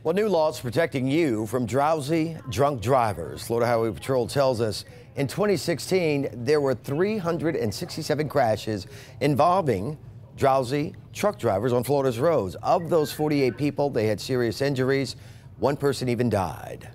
Well, new laws protecting you from drowsy, drunk drivers. Florida Highway Patrol tells us in 2016, there were 367 crashes involving drowsy truck drivers on Florida's roads. Of those 48 people, they had serious injuries. One person even died.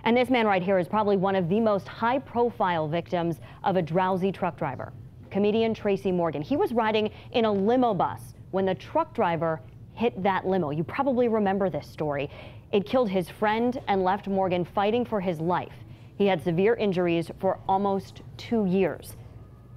And this man right here is probably one of the most high-profile victims of a drowsy truck driver. Comedian Tracy Morgan. He was riding in a limo bus when the truck driver hit that limo. You probably remember this story. It killed his friend and left Morgan fighting for his life. He had severe injuries for almost 2 years.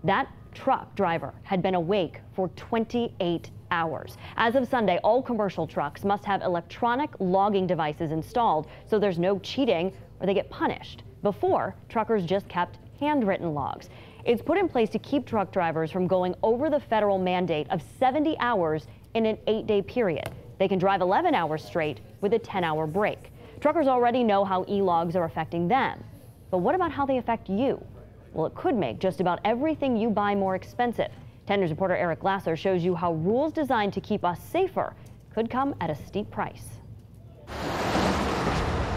That truck driver had been awake for 28 hours. As of Sunday, all commercial trucks must have electronic logging devices installed so there's no cheating or they get punished. Before, truckers just kept handwritten logs. It's put in place to keep truck drivers from going over the federal mandate of 70 hours in an 8-day period. They can drive 11 hours straight with a 10-hour break. Truckers already know how e-logs are affecting them. But what about how they affect you? Well, it could make just about everything you buy more expensive. 10 News reporter Eric Glasser shows you how rules designed to keep us safer could come at a steep price.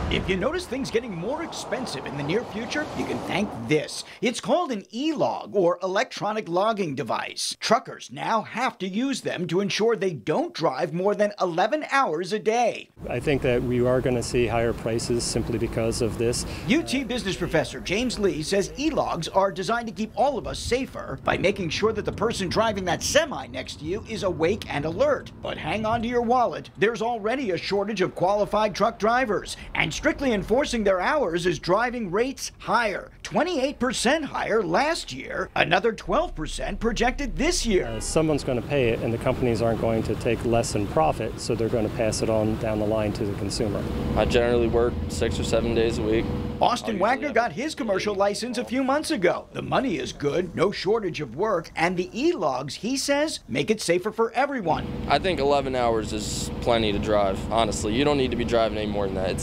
If you notice things getting more expensive in the near future, you can thank this. It's called an e-log, or electronic logging device. Truckers now have to use them to ensure they don't drive more than 11 hours a day. I think that we are going to see higher prices simply because of this. UT business professor James Lee says e-logs are designed to keep all of us safer by making sure that the person driving that semi next to you is awake and alert. But hang on to your wallet. There's already a shortage of qualified truck drivers, and strictly enforcing their hours is driving rates higher. 28% higher last year, another 12% projected this year. Someone's going to pay it, and the companies aren't going to take less in profit, so they're going to pass it on down the line to the consumer. I generally work 6 or 7 days a week. Austin Wagner got his commercial license a few months ago. The money is good, no shortage of work, and the e-logs, he says, make it safer for everyone. I think 11 hours is plenty to drive, honestly. You don't need to be driving any more than that.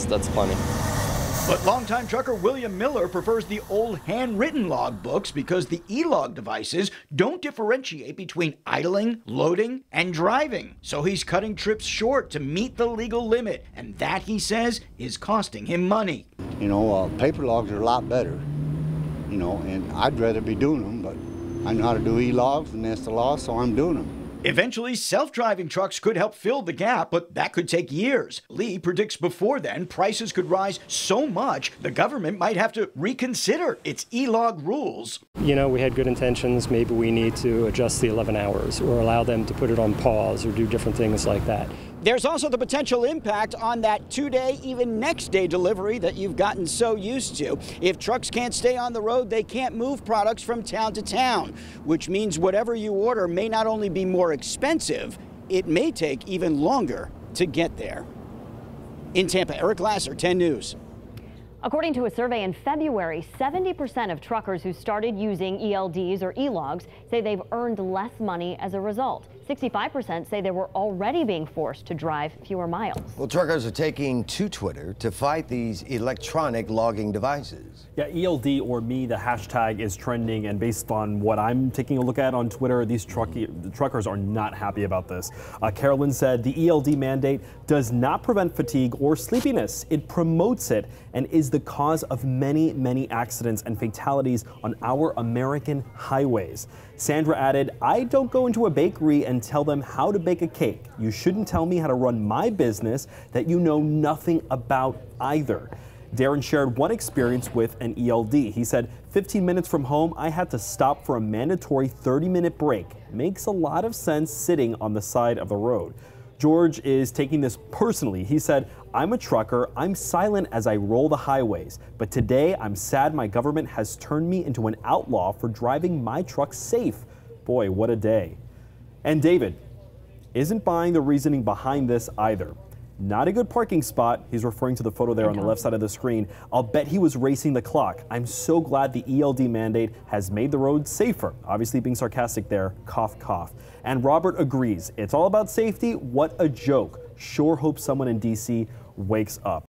That's plenty. But longtime trucker William Miller prefers the old handwritten log books because the e-log devices don't differentiate between idling, loading, and driving. So he's cutting trips short to meet the legal limit, and that, he says, is costing him money. You know, paper logs are a lot better, you know, and I'd rather be doing them, but I know how to do e-logs, and that's the law, so I'm doing them. Eventually, self-driving trucks could help fill the gap, but that could take years. Lee predicts before then, prices could rise so much, the government might have to reconsider its e-log rules. You know, we had good intentions. Maybe we need to adjust the 11 hours or allow them to put it on pause or do different things like that. There's also the potential impact on that 2-day, even next-day delivery that you've gotten so used to. If trucks can't stay on the road, they can't move products from town to town, which means whatever you order may not only be more expensive, it may take even longer to get there. In Tampa, Eric Glasser, 10 News. According to a survey in February, 70% of truckers who started using ELDs or e-logs say they've earned less money as a result. 65% say they were already being forced to drive fewer miles. Well, truckers are taking to Twitter to fight these electronic logging devices. Yeah, ELD or me, the hashtag is trending, and based on what I'm taking a look at on Twitter, these truckers are not happy about this. Carolyn said the ELD mandate does not prevent fatigue or sleepiness. It promotes it and is the cause of many, many accidents and fatalities on our American highways. Sandra added, I don't go into a bakery and tell them how to bake a cake. You shouldn't tell me how to run my business that you know nothing about either. Darren shared one experience with an ELD. He said, 15 minutes from home, I had to stop for a mandatory 30-minute break. Makes a lot of sense sitting on the side of the road. George is taking this personally. He said, I'm a trucker. I'm silent as I roll the highways. But today I'm sad my government has turned me into an outlaw for driving my truck safe. Boy, what a day. And David isn't buying the reasoning behind this either. Not a good parking spot. He's referring to the photo there on the left side of the screen. I'll bet he was racing the clock. I'm so glad the ELD mandate has made the road safer. Obviously being sarcastic there, cough, cough. And Robert agrees. It's all about safety. What a joke. Sure hope someone in DC wakes up.